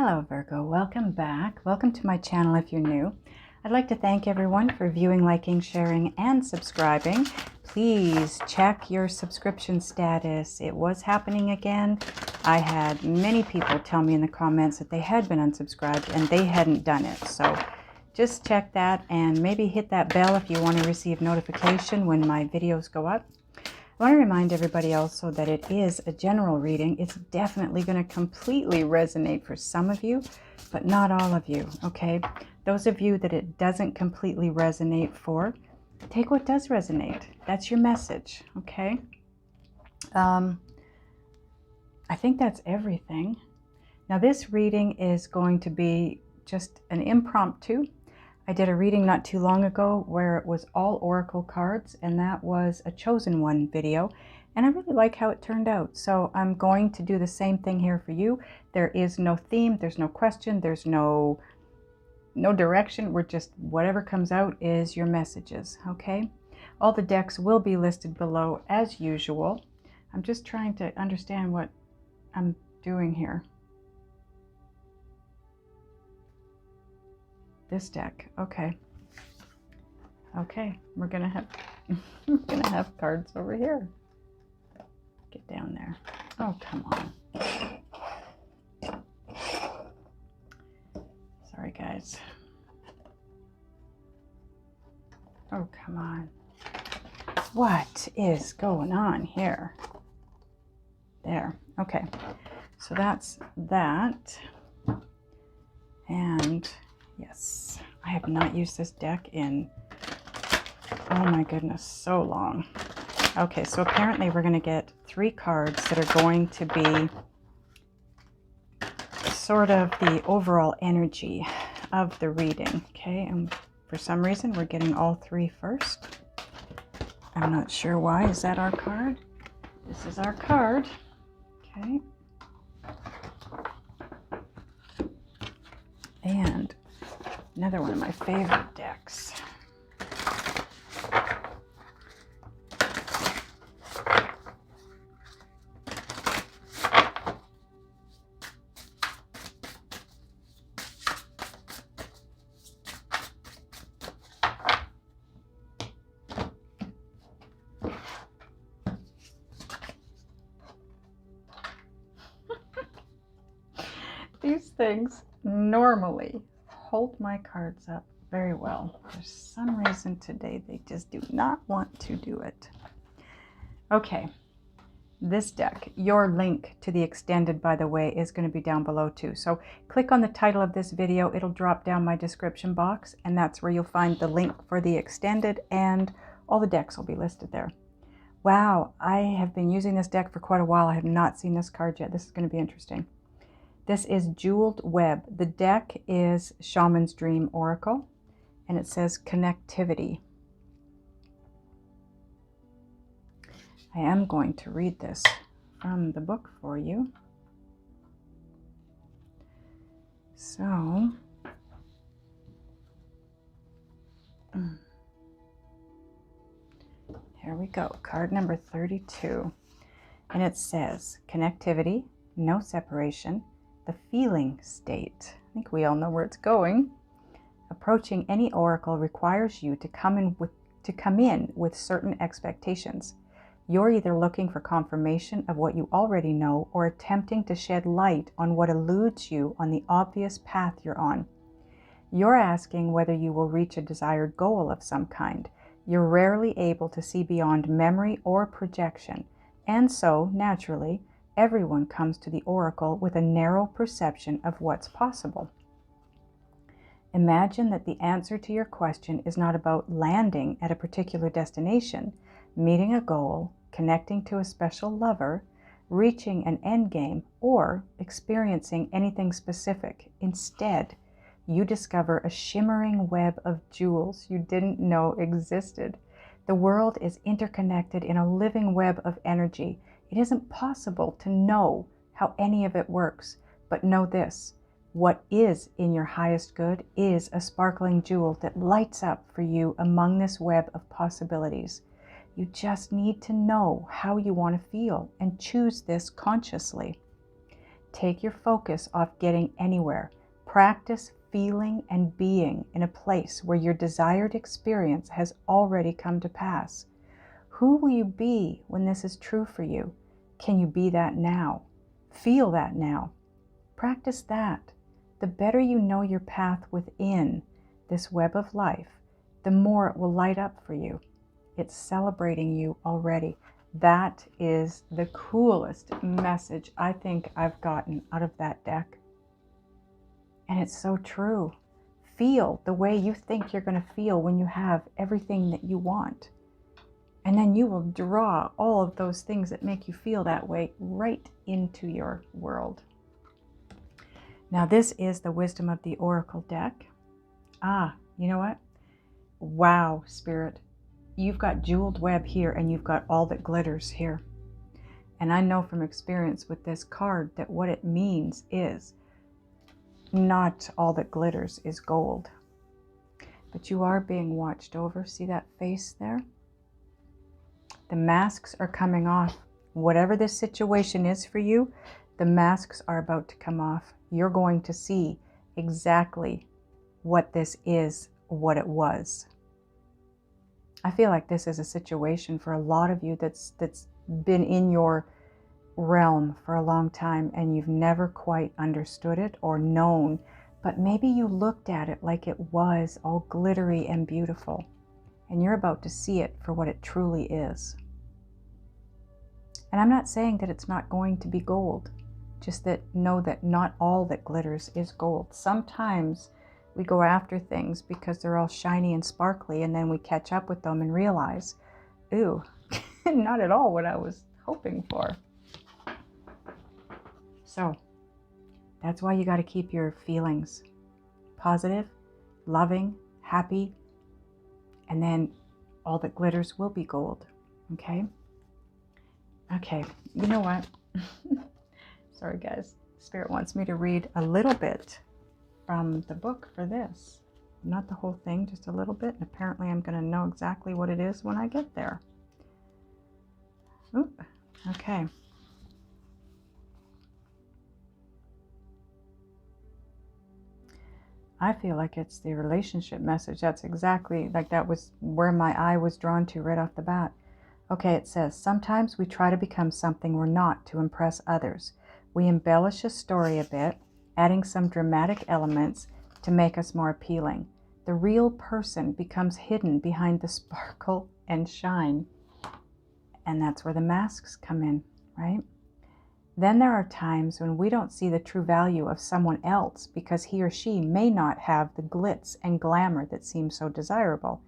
Hello Virgo, welcome back. Welcome to my channel if you're new. I'd like to thank everyone for viewing, liking, sharing, and subscribing. Please check your subscription status. It was happening again. I had many people tell me in the comments that they had been unsubscribed and they hadn't done it. So just check that and maybe hit that bell if you want to receive notification when my videos go up. I want to remind everybody also that it is a general reading. It's definitely going to completely resonate for some of you, but not all of you, okay? Those of you that it doesn't completely resonate for, take what does resonate. That's your message, okay? I think that's everything. Now this reading is going to be just an impromptu. I did a reading not too long ago where it was all oracle cards, and that was a chosen one video, and I really like how it turned out. So I'm going to do the same thing here for you. There is no theme, there's no question, there's no direction. We're just, whatever comes out is your messages, okay? All the decks will be listed below as usual. I'm just trying to understand what I'm doing here. This deck, okay. Okay, we're gonna have cards over here. Get down there. Oh, come on. Sorry, guys. Oh, come on. What is going on here? There, okay. So that's that. And yes, I have not used this deck in, oh my goodness, so long. Okay, so apparently we're going to get 3 cards that are going to be sort of the overall energy of the reading, okay? And for some reason we're getting all 3 first. I'm not sure why. Is that our card? This is our card, okay? And another one of my favorite decks. These things normally hold my cards up very well. For some reason today they just do not want to do it. Okay, this deck, your link to the extended, by the way, is going to be down below too. So click on the title of this video, it'll drop down my description box, and that's where you'll find the link for the extended, and all the decks will be listed there. Wow, I have been using this deck for quite a while. I have not seen this card yet. This is going to be interesting. This is Jeweled Web. The deck is Shaman's Dream Oracle, and it says connectivity. I am going to read this from the book for you. So, here we go. Card number 32. And it says, connectivity, no separation, the feeling state. I think we all know where it's going. Approaching any oracle requires you to come in with certain expectations. You're either looking for confirmation of what you already know or attempting to shed light on what eludes you on the obvious path you're on. You're asking whether you will reach a desired goal of some kind. You're rarely able to see beyond memory or projection, and so, naturally, everyone comes to the oracle with a narrow perception of what's possible. Imagine that the answer to your question is not about landing at a particular destination, meeting a goal, connecting to a special lover, reaching an endgame, or experiencing anything specific. Instead, you discover a shimmering web of jewels you didn't know existed. The world is interconnected in a living web of energy. It isn't possible to know how any of it works, but know this: what is in your highest good is a sparkling jewel that lights up for you among this web of possibilities. You just need to know how you want to feel and choose this consciously. take your focus off getting anywhere. Practice feeling and being in a place where your desired experience has already come to pass. Who will you be when this is true for you? Can you be that now? Feel that now. Practice that. The better you know your path within this web of life, the more it will light up for you. It's celebrating you already. That is the coolest message I think I've gotten out of that deck. And it's so true. Feel the way you think you're going to feel when you have everything that you want. And then you will draw all of those things that make you feel that way right into your world. Now this is the Wisdom of the Oracle deck. You know what? Wow, Spirit. You've got jeweled web here and you've got all that glitters here. And I know from experience with this card that what it means is not all that glitters is gold. But you are being watched over. See that face there? The masks are coming off. Whatever this situation is for you, the masks are about to come off. You're going to see exactly what this is, what it was. I feel like this is a situation for a lot of you that's been in your realm for a long time and you've never quite understood it or known, but maybe you looked at it like it was all glittery and beautiful, and you're about to see it for what it truly is. And I'm not saying that it's not going to be gold, just that know that not all that glitters is gold. Sometimes we go after things because they're all shiny and sparkly, and then we catch up with them and realize, ooh, not at all what I was hoping for. So that's why you got to keep your feelings positive, loving, happy, and then all that glitters will be gold. Okay? Okay, you know what? Sorry guys, Spirit wants me to read a little bit from the book for this. Not the whole thing, just a little bit. And apparently I'm going to know exactly what it is when I get there. Oop, okay. I feel like it's the relationship message. That's exactly, like that was where my eye was drawn to right off the bat. Okay, it says, sometimes we try to become something we're not to impress others. We embellish a story a bit, adding some dramatic elements to make us more appealing. The real person becomes hidden behind the sparkle and shine. And that's where the masks come in, right? Then there are times when we don't see the true value of someone else because he or she may not have the glitz and glamour that seems so desirable.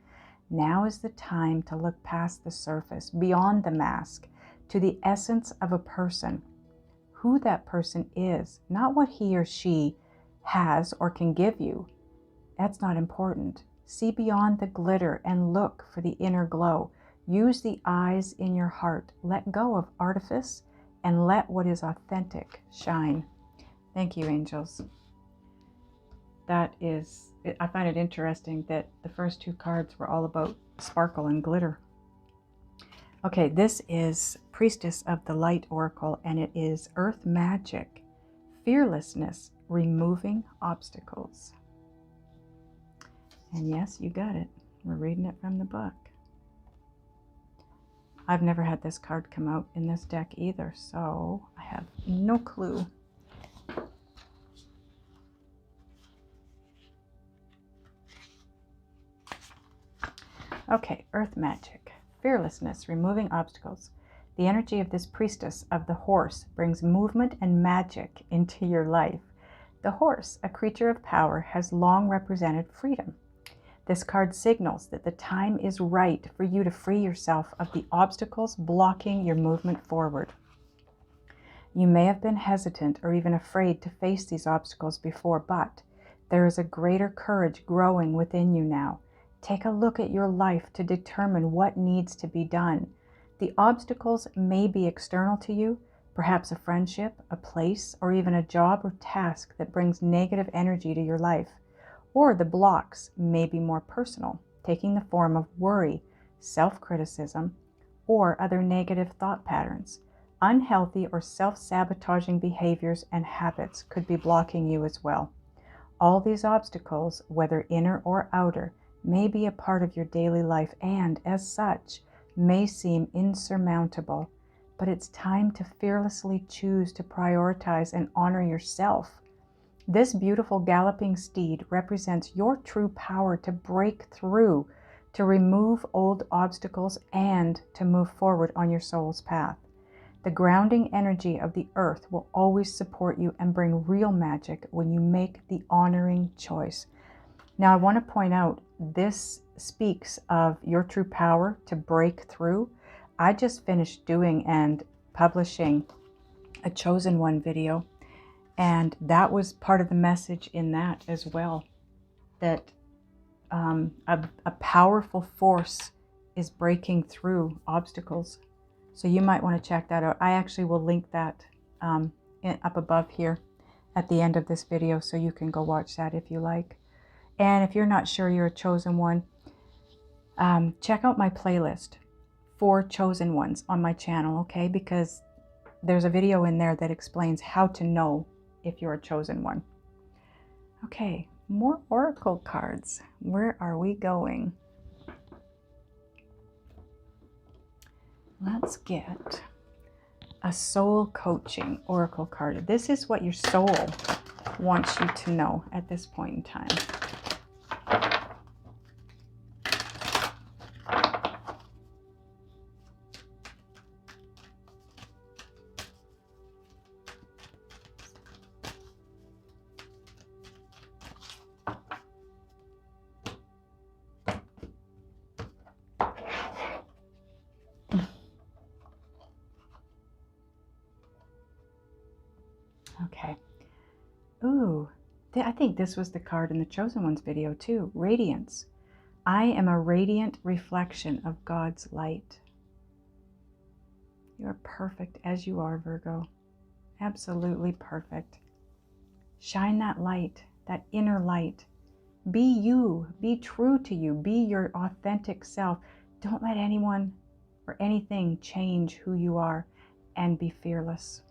Now is the time to look past the surface, beyond the mask, to the essence of a person. Who that person is, not what he or she has or can give you. That's not important. See beyond the glitter and look for the inner glow. Use the eyes in your heart. Let go of artifice and let what is authentic shine. Thank you, angels. That is, I find it interesting that the first two cards were all about sparkle and glitter. Okay, this is Priestess of the Light Oracle, and it is Earth Magic, Fearlessness, Removing Obstacles. And yes, you got it. We're reading it from the book. I've never had this card come out in this deck either, so I have no clue. Okay, Earth Magic, Fearlessness, Removing Obstacles. The energy of this priestess of the horse brings movement and magic into your life. The horse, a creature of power, has long represented freedom. This card signals that the time is right for you to free yourself of the obstacles blocking your movement forward. You may have been hesitant or even afraid to face these obstacles before, but there is a greater courage growing within you now. Take a look at your life to determine what needs to be done. The obstacles may be external to you, perhaps a friendship, a place, or even a job or task that brings negative energy to your life. Or the blocks may be more personal, taking the form of worry, self-criticism, or other negative thought patterns. Unhealthy or self-sabotaging behaviors and habits could be blocking you as well. All these obstacles, whether inner or outer, may be a part of your daily life and, as such, may seem insurmountable. But it's time to fearlessly choose to prioritize and honor yourself. This beautiful galloping steed represents your true power to break through, to remove old obstacles, and to move forward on your soul's path. The grounding energy of the earth will always support you and bring real magic when you make the honoring choice. Now, I want to point out, this speaks of your true power to break through. I just finished doing and publishing a Chosen One video, and that was part of the message in that as well, that a powerful force is breaking through obstacles. So you might want to check that out. I actually will link that up above here at the end of this video, so you can go watch that if you like. And if you're not sure you're a chosen one, check out my playlist for chosen ones on my channel, okay? Because there's a video in there that explains how to know if you're a chosen one. Okay, more oracle cards. Where are we going? Let's get a soul coaching oracle card. This is what your soul wants you to know at this point in time. Okay. Ooh, I think this was the card in the Chosen Ones video too. Radiance. I am a radiant reflection of God's light. You are perfect as you are, Virgo. Absolutely perfect. Shine that light, that inner light. Be you. Be true to you. Be your authentic self. Don't let anyone or anything change who you are, and be fearless.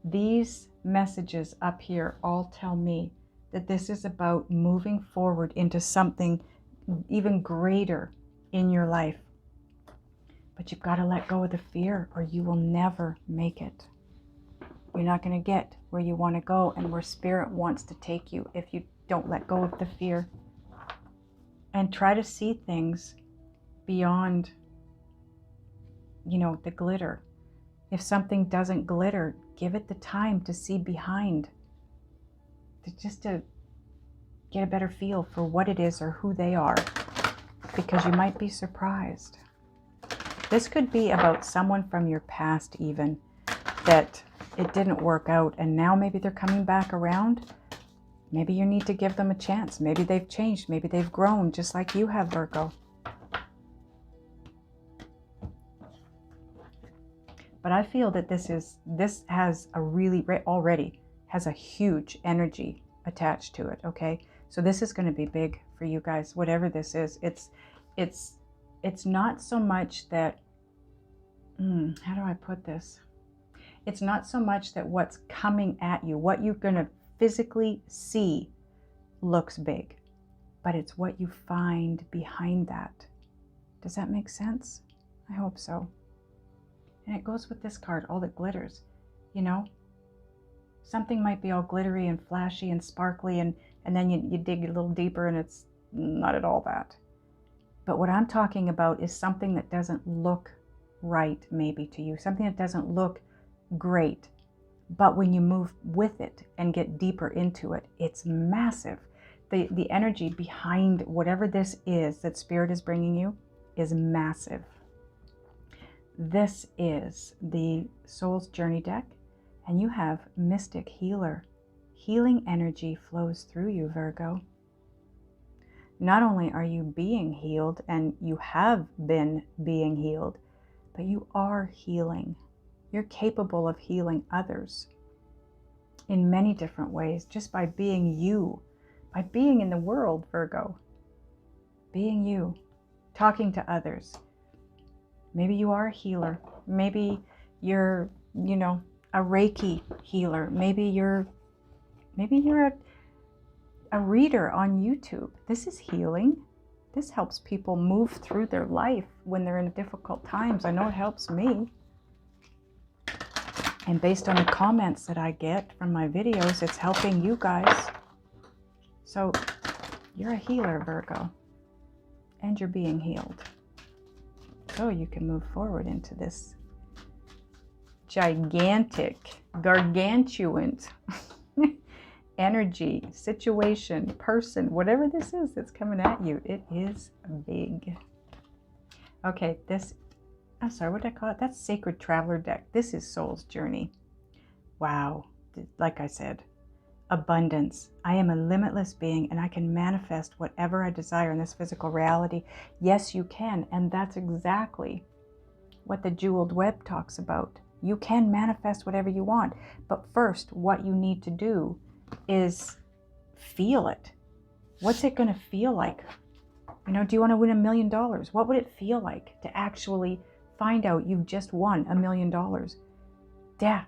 These messages up here all tell me that this is about moving forward into something even greater in your life. But you've got to let go of the fear, or you will never make it. You're not going to get where you want to go and where Spirit wants to take you if you don't let go of the fear. And try to see things beyond, the glitter. If something doesn't glitter, give it the time to see behind, just to get a better feel for what it is or who they are, because you might be surprised. This could be about someone from your past even, that it didn't work out and now maybe they're coming back around. Maybe you need to give them a chance. Maybe they've changed. Maybe they've grown just like you have, Virgo. But I feel that this has a really, already has a huge energy attached to it, okay? So this is going to be big for you guys, whatever this is. It's not so much that, how do I put this? It's not so much that what's coming at you, what you're going to physically see looks big, but it's what you find behind that. Does that make sense? I hope so. And it goes with this card, all that glitters, Something might be all glittery and flashy and sparkly, and then you dig a little deeper and it's not at all that. But what I'm talking about is something that doesn't look right maybe to you, something that doesn't look great. But when you move with it and get deeper into it, it's massive. The energy behind whatever this is that Spirit is bringing you is massive. This is the Soul's Journey deck, and you have Mystic Healer. Healing energy flows through you, Virgo. Not only are you being healed, and you have been being healed, but you are healing. You're capable of healing others in many different ways, just by being you, by being in the world, Virgo. Being you, talking to others. Maybe you are a healer. Maybe you're you know, a Reiki healer. Maybe you're a reader on YouTube. This is healing. This helps people move through their life when they're in difficult times. I know it helps me. And based on the comments that I get from my videos, it's helping you guys. So you're a healer, Virgo, and you're being healed. So you can move forward into this gigantic, gargantuan energy, situation, person, whatever this is that's coming at you. It is big. Okay, this, I'm sorry, what did I call it? That's Sacred Traveler deck. This is Soul's Journey. Wow. Like I said, abundance. I am a limitless being and I can manifest whatever I desire in this physical reality. Yes, you can. And that's exactly what the Jeweled Web talks about. You can manifest whatever you want. But first, what you need to do is feel it. What's it going to feel like? You know, do you want to win $1 million? What would it feel like to actually find out you've just won $1 million? Yeah,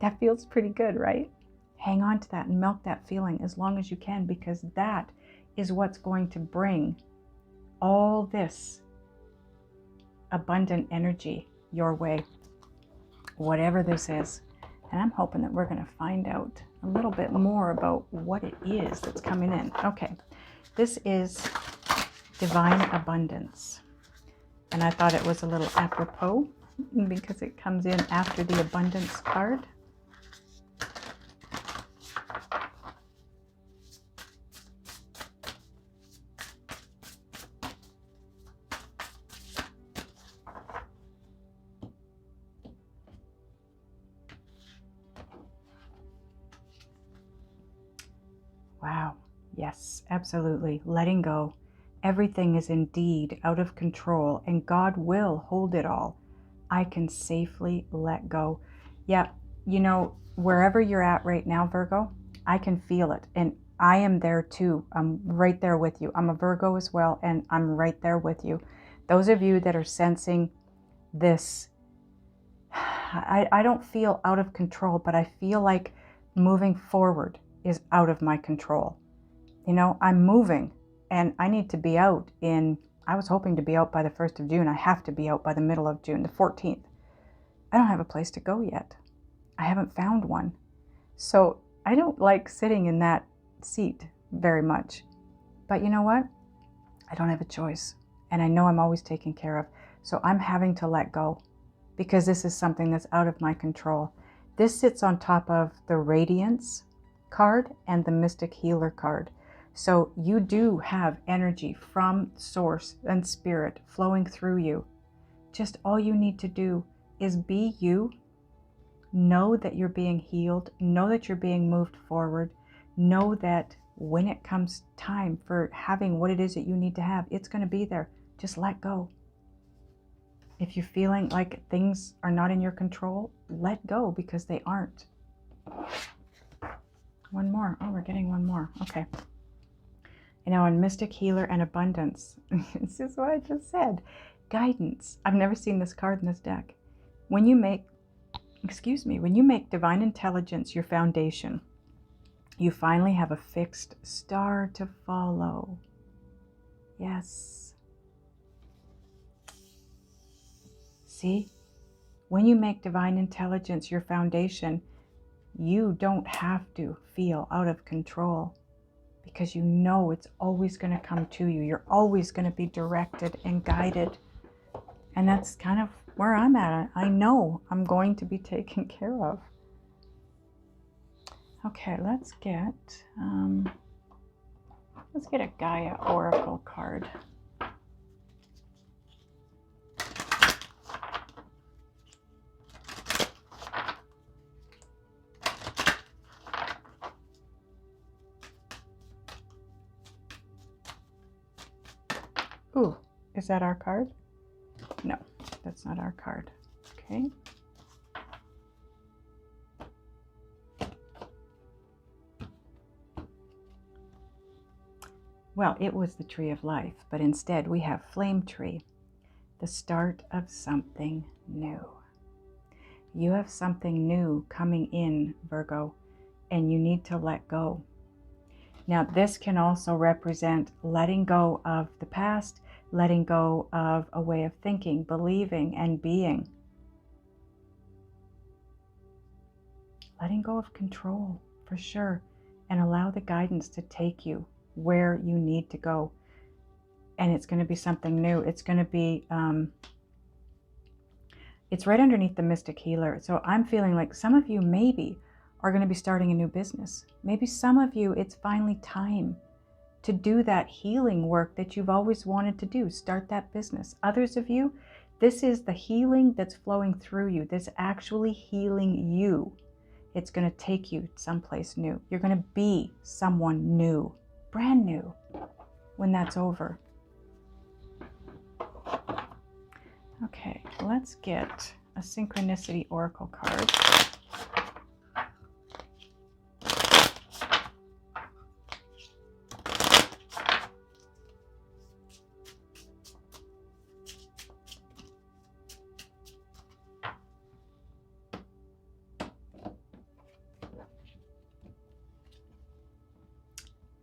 that feels pretty good, right? Hang on to that and milk that feeling as long as you can, because that is what's going to bring all this abundant energy your way, whatever this is. And I'm hoping that we're going to find out a little bit more about what it is that's coming in. Okay, this is Divine Abundance. And I thought it was a little apropos because it comes in after the Abundance card. Wow. Yes, absolutely. Letting go. Everything is indeed out of control and God will hold it all. I can safely let go. Yeah, you know, wherever you're at right now, Virgo, I can feel it. And I am there too. I'm right there with you. I'm a Virgo as well, and I'm right there with you. Those of you that are sensing this, I don't feel out of control, but I feel like moving forward is out of my control. You know, I'm moving and I need to be out I was hoping to be out by the 1st of June. I have to be out by the middle of June, the 14th. I don't have a place to go yet. I haven't found one. So I don't like sitting in that seat very much. But you know what? I don't have a choice. And I know I'm always taken care of. So I'm having to let go because this is something that's out of my control. This sits on top of the Radiance card and the Mystic Healer card. So you do have energy from Source and Spirit flowing through you. Just all you need to do is be you. Know that you're being healed. Know that you're being moved forward. Know that when it comes time for having what it is that you need to have, it's going to be there. Just let go. If you're feeling like things are not in your control, let go because they aren't. One more. Oh, we're getting one more. Okay. You know, in Mystic Healer and Abundance, this is what I just said. Guidance. I've never seen this card in this deck. When you make Divine Intelligence your foundation, you finally have a fixed star to follow. Yes. See? When you make Divine Intelligence your foundation, you don't have to feel out of control because you know it's always going to come to you. You're always going to be directed and guided. And that's kind of where I'm at. I know I'm going to be taken care of. Okay, let's get a Gaia Oracle card. Ooh, is that our card? No, that's not our card. Okay. Well, it was the Tree of Life, but instead we have Flame Tree, the start of something new. You have something new coming in, Virgo, and you need to let go. Now, this can also represent letting go of the past, letting go of a way of thinking, believing, and being. Letting go of control, for sure, and allow the guidance to take you where you need to go. And it's going to be something new. It's going to be, it's right underneath the Mystic Healer. So I'm feeling like some of you maybe are going to be starting a new business. Maybe some of you, it's finally time to do that healing work that you've always wanted to do. Start that business. Others of you, this is the healing that's flowing through you. This actually healing you. It's going to take you someplace new. You're going to be someone new, brand new, when that's over. Okay, let's get a Synchronicity Oracle card.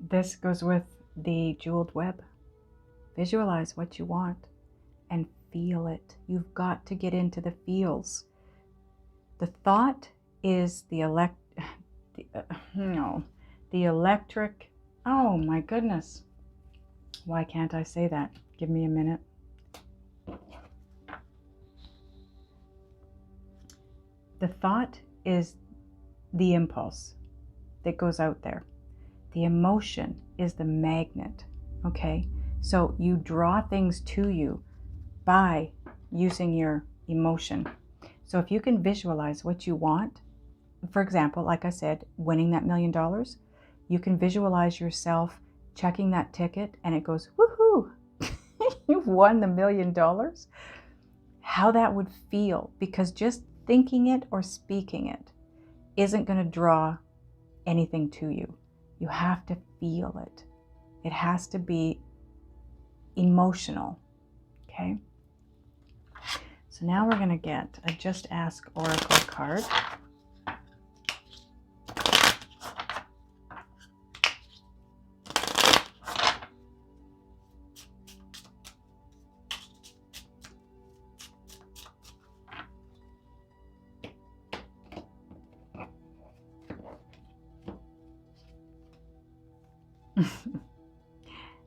This goes with the jeweled web. Visualize what you want and feel it. You've got to get into the feels. The thought is the electric. Oh my goodness. Why can't I say that? Give me a minute. The thought is the impulse that goes out there. The emotion is the magnet, okay? So you draw things to you by using your emotion. So if you can visualize what you want, for example, like I said, winning that $1 million, you can visualize yourself checking that ticket and it goes, woohoo, you've won the $1 million. How that would feel, because just thinking it or speaking it isn't going to draw anything to you. You have to feel it. It has to be emotional, okay? So now we're going to get a Just Ask Oracle card.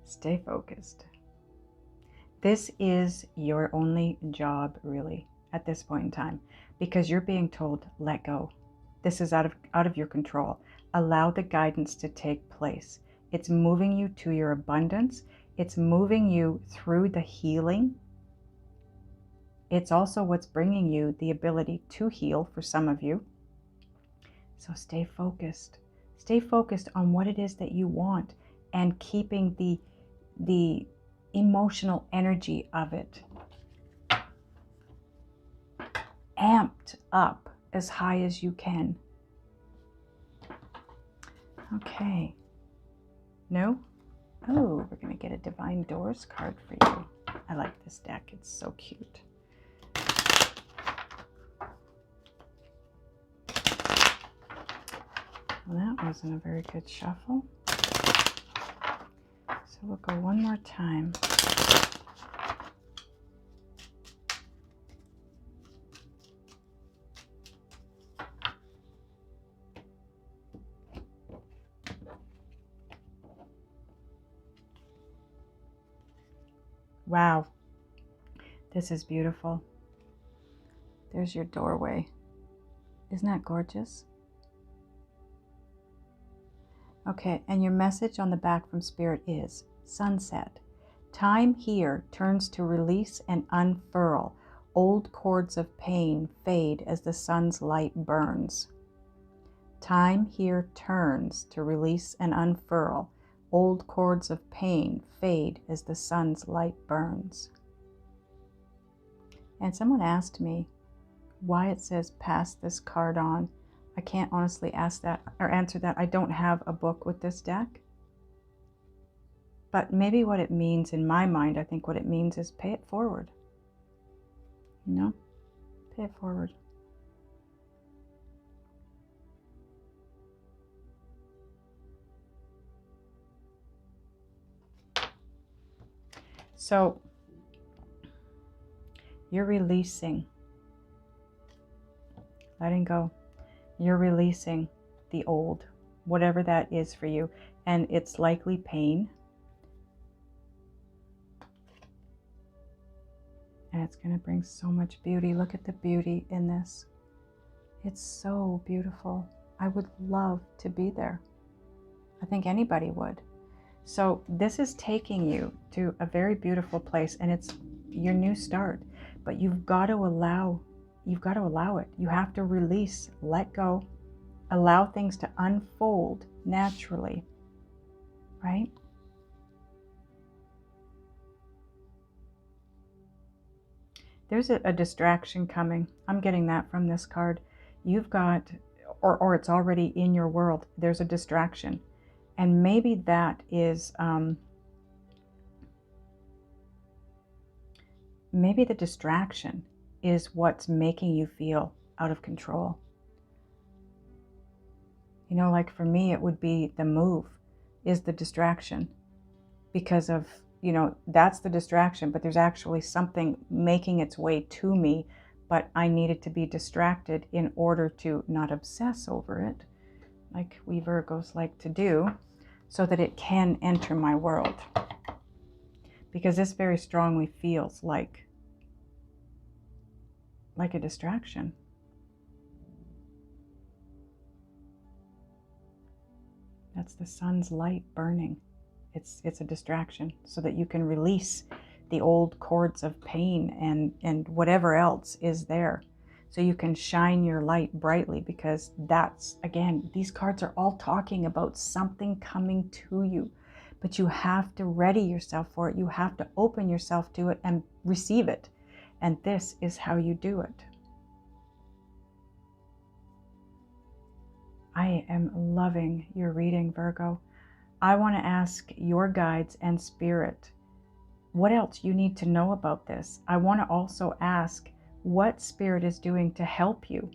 Stay focused. This is your only job, really, at this point in time, because you're being told, let go. This is out of your control. Allow the guidance to take place. It's moving you to your abundance. It's moving you through the healing. It's also what's bringing you the ability to heal for some of you. So stay focused. Stay focused on what it is that you want and keeping the emotional energy of it amped up as high as you can. Okay. No? Oh, we're going to get a Divine Doors card for you. I like this deck. It's so cute. Well, that wasn't a very good shuffle. So we'll go one more time. Wow, this is beautiful. There's your doorway. Isn't that gorgeous? Okay, and your message on the back from Spirit is sunset. Time here turns to release and unfurl. Old cords of pain fade as the sun's light burns. Time here turns to release and unfurl. Old cords of pain fade as the sun's light burns. And someone asked me why it says pass this card on. I can't honestly ask that or answer that. I don't have a book with this deck. But maybe what it means in my mind, I think what it means is pay it forward. You know? Pay it forward. So you're releasing, letting go. You're releasing the old, whatever that is for you. And it's likely pain. And it's going to bring so much beauty. Look at the beauty in this. It's so beautiful. I would love to be there. I think anybody would. So this is taking you to a very beautiful place, and it's your new start. But you've got to allow it. You have to release, let go, allow things to unfold naturally, right? There's a distraction coming. I'm getting that from this card. You've got, or it's already in your world, there's a distraction. And maybe that is, maybe the distraction is what's making you feel out of control. You know, like for me, it would be the move is the distraction because of, you know, that's the distraction, but there's actually something making its way to me, but I needed to be distracted in order to not obsess over it, like we Virgos like to do, so that it can enter my world. Because this very strongly feels like a distraction. That's the sun's light burning. It's a distraction so that you can release the old cords of pain and whatever else is there. So you can shine your light brightly, because that's, again, these cards are all talking about something coming to you. But you have to ready yourself for it. You have to open yourself to it and receive it. And this is how you do it. I am loving your reading, Virgo. I want to ask your guides and spirit what else you need to know about this. I want to also ask what spirit is doing to help you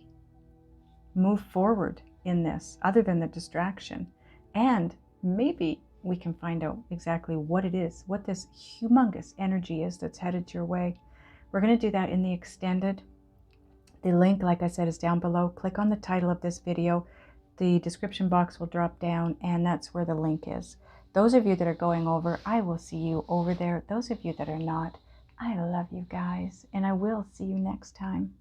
move forward in this, other than the distraction. And maybe we can find out exactly what it is, what this humongous energy is that's headed your way. We're going to do that in the extended. The link, like I said, is down below. Click on the title of this video. The description box will drop down, and that's where the link is. Those of you that are going over, I will see you over there. Those of you that are not, I love you guys, and I will see you next time.